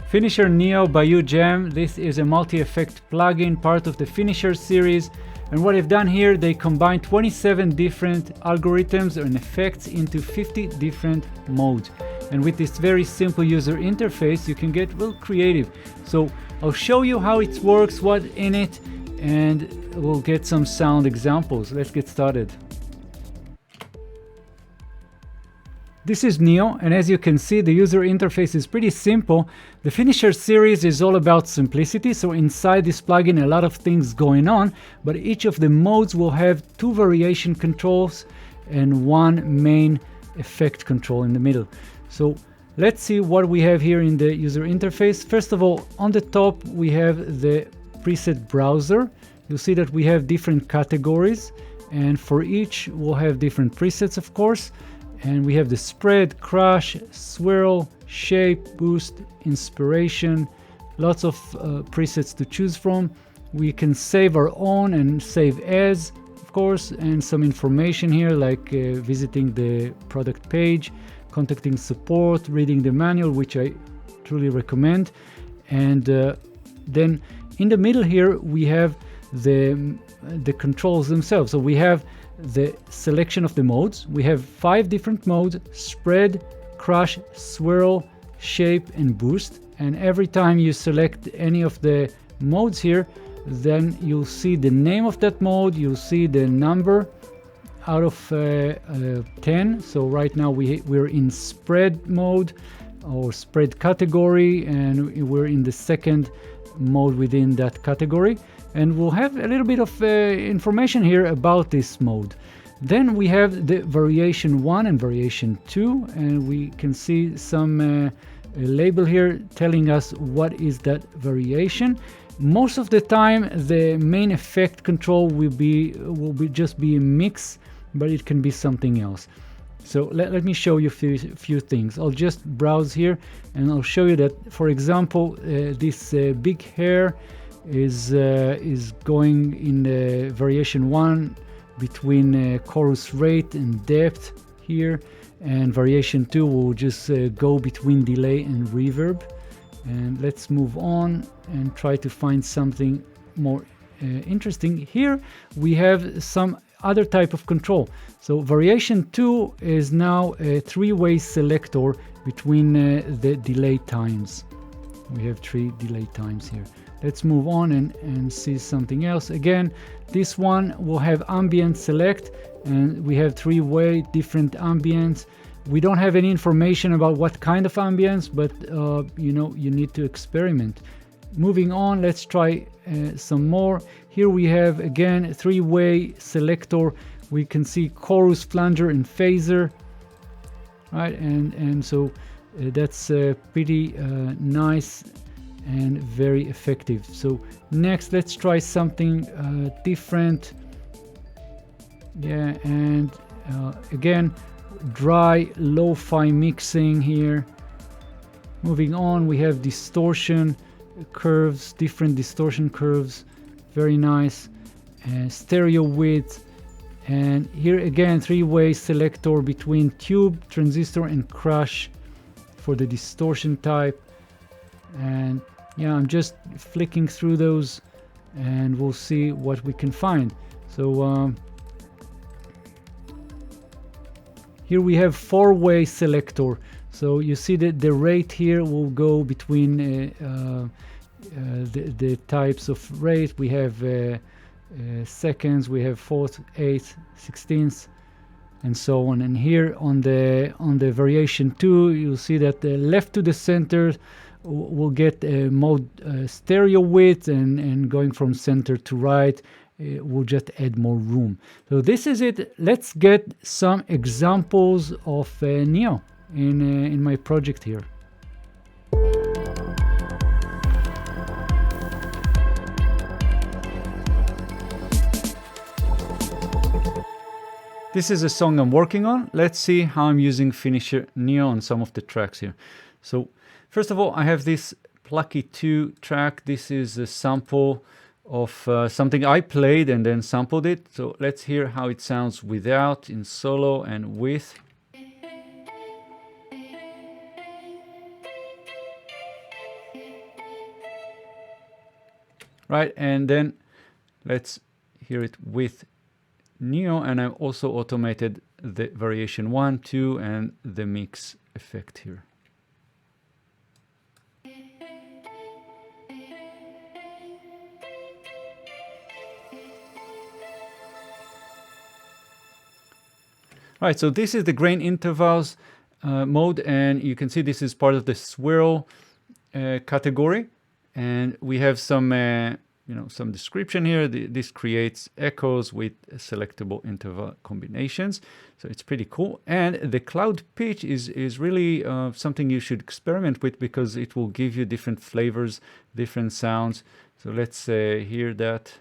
Finisher Neo by UJAM. This is a multi-effect plugin, part of the Finisher series. And what I've done here, they combine 27 different algorithms and effects into 50 different modes. And with this very simple user interface, you can get real creative. So I'll show you how it works, what's in it, and we'll get some sound examples. Let's get started. This is Neo, and as you can see, the user interface is pretty simple. The Finisher series is all about simplicity, so inside this plugin a lot of things going on, but each of the modes will have 2 variation controls and 1 main effect control in the middle. So let's see what we have here in the user interface. First of all, on the top we have the preset browser. You'll see that we have different categories, and for each we'll have different presets, of course. And we have the spread, crush, swirl, shape, boost, inspiration, lots of presets to choose from. We can save our own and save as, of course, and some information here like visiting the product page, contacting support, reading the manual, which I truly recommend. And then in the middle here we have the controls themselves. So we have the selection of the modes. We have 5 different modes: spread, crush, swirl, shape, and boost. And every time you select any of the modes here, then you'll see the name of that mode, you'll see the number out of 10. So right now we're in spread mode or spread category, and we're in the second mode within that category. And we'll have a little bit of information here about this mode. Then we have the variation 1 and variation 2, and we can see some label here telling us what is that variation. Most of the time the main effect control will just be a mix, but it can be something else. So let me show you a few things. I'll just browse here and I'll show you that, for example, this big hair is going in the variation 1 between chorus rate and depth here, and variation 2 will just go between delay and reverb. And let's move on and try to find something more interesting. Here we have some other type of control. So variation 2 is now a 3-way selector between the delay times. We have 3 delay times here. Let's move on and see something else. Again, this one will have ambient select, and we have 3-way different ambience. We don't have any information about what kind of ambience, but you need to experiment. Moving on, let's try some more. Here we have again a 3-way selector. We can see chorus, flanger, and phaser, right? And so that's pretty nice and very effective. So next, let's try something different. Yeah, and again, dry lo-fi mixing here. Moving on, we have distortion curves, different distortion curves, very nice. Stereo width, and here again 3-way selector between tube, transistor, and crush for the distortion type. And yeah, I'm just flicking through those and we'll see what we can find. So here we have 4-way selector. So you see that the rate here will go between the types of rate. We have seconds, we have 4th, 8th, 16th, and so on. And here on the variation 2, you'll see that the left to the center will get a mode stereo width, and going from center to right will just add more room. So this is it. Let's get some examples of Neo in my project here. This is a song I'm working on. Let's see how I'm using Finisher Neo on some of the tracks here. So first of all, I have this Plucky 2 track. This is a sample of something I played and then sampled it. So let's hear how it sounds without, in solo, and with. right? And then let's hear it with Neo, and I've also automated the variation 1, 2, and the mix effect here. Right, so this is the grain intervals mode, and you can see this is part of the swirl category, and we have some some description here. This creates echoes with selectable interval combinations, so it's pretty cool. And the cloud pitch is really something you should experiment with, because it will give you different flavors, different sounds. So let's hear that.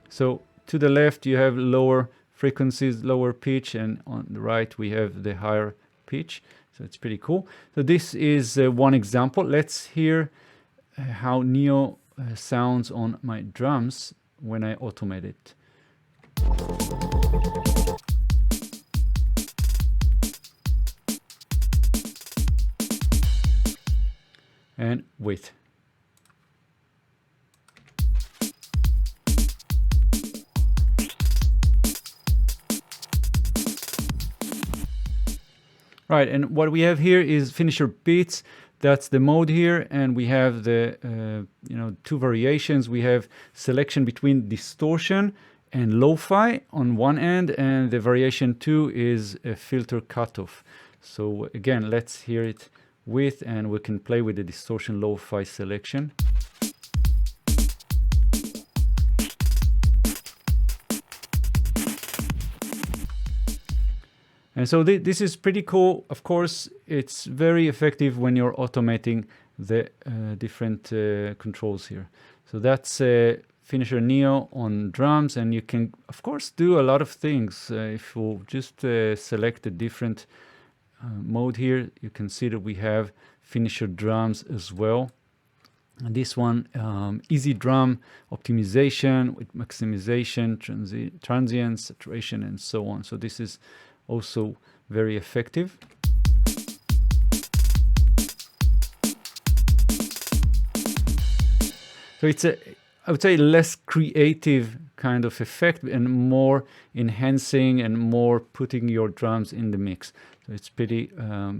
So to the left you have lower frequencies, lower pitch, and on the right we have the higher pitch. So it's pretty cool. So this is one example. Let's hear how Neo sounds on my drums when I automate it. And with. Right, and what we have here is finisher beats. That's the mode here, and we have the two variations. We have selection between distortion and lo-fi on one end, and the variation 2 is a filter cutoff. So again, let's hear it with, and we can play with the distortion lo-fi selection. And so this is pretty cool. Of course, it's very effective when you're automating the different controls here. So that's Finisher Neo on drums, and you can, of course, do a lot of things. If you just select a different mode here, you can see that we have Finisher drums as well. And this one, easy drum optimization with maximization, transient, saturation, and so on. So this is also very effective. So it's a, I would say, less creative kind of effect and more enhancing and more putting your drums in the mix. So it's pretty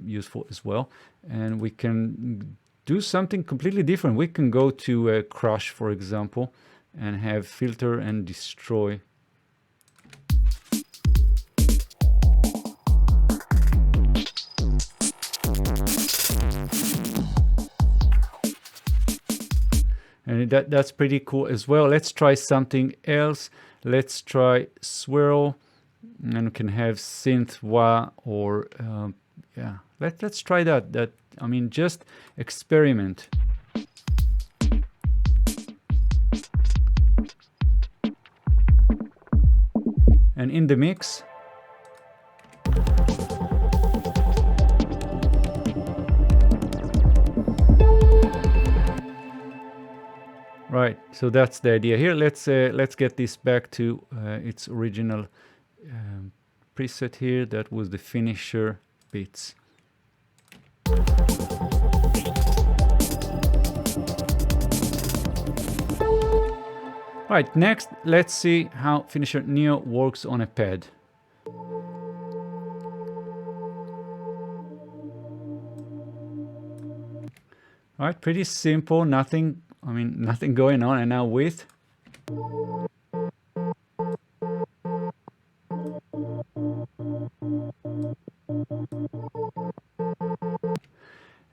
useful as well. And we can do something completely different. We can go to Crush, for example, and have filter and destroy. And that's pretty cool as well. Let's try something else. Let's try swirl, and we can have synth wah, or yeah. Let's try that. I mean, just experiment. And in the mix, right, so that's the idea here. Let's get this back to its original preset here. That was the finisher beats. Right, next let's see how Finisher Neo works on a pad. Right, pretty simple, nothing going on. And now with.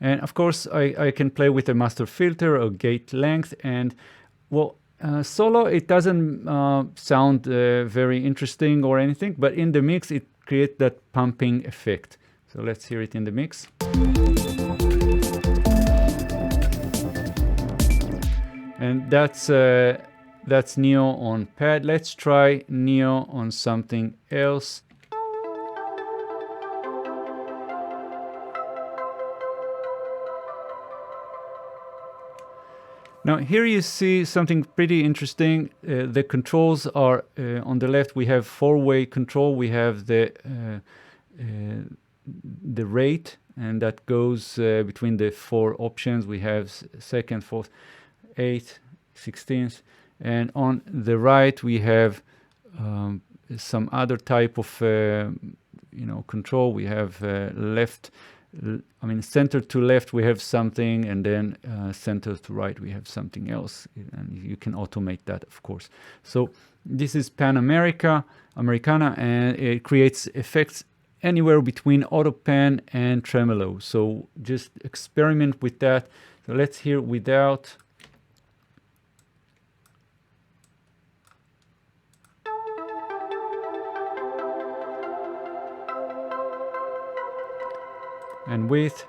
And of course, I can play with a master filter or gate length. And well, solo, it doesn't sound very interesting or anything, but in the mix, it creates that pumping effect. So let's hear it in the mix. And that's Neo on pad. Let's try Neo on something else. Now here you see something pretty interesting. The controls are on the left. We have four-way control. We have the rate and that goes between the 4 options. We have second, fourth, 8th, 16th, and on the right we have some other type of control. We have left, center to left we have something, and then center to right we have something else, and you can automate that, of course. So this is Pan Americana, and it creates effects anywhere between auto pan and tremolo. So just experiment with that. So let's hear without. And with.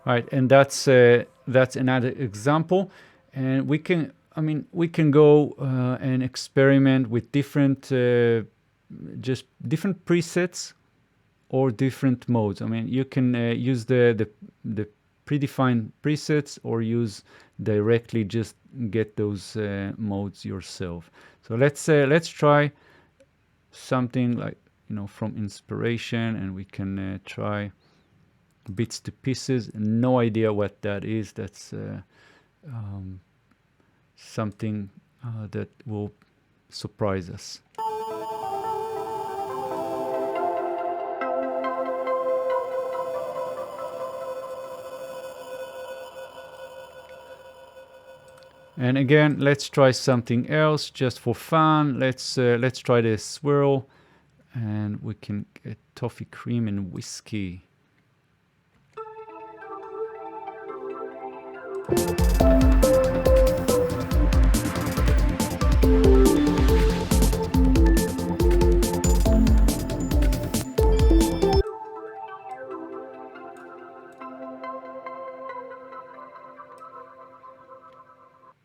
All right, and that's another example, and we can go and experiment with different just different presets or different modes. You can use the predefined presets or use directly just get those modes yourself. So let's try something like from inspiration, and we can try bits to pieces. No idea what that is. That's something that will surprise us. And again, let's try something else just for fun. Let's try the swirl, and we can get toffee cream and whiskey.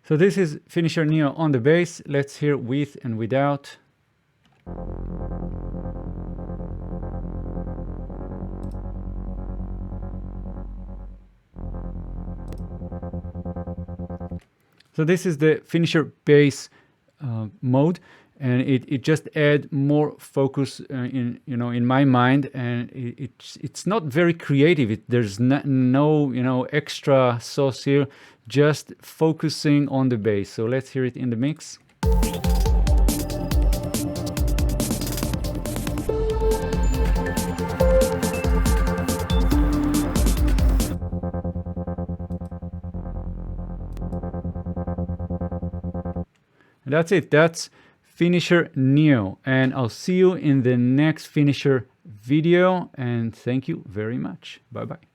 So this is Finisher Neo on the bass. Let's hear with and without. So this is the Finisher bass mode, and it just adds more focus in my mind, and it's not very creative. There's no extra sauce here, just focusing on the bass. So let's hear it in the mix. And that's it. That's Finisher Neo, and I'll see you in the next Finisher video, and thank you very much. Bye bye.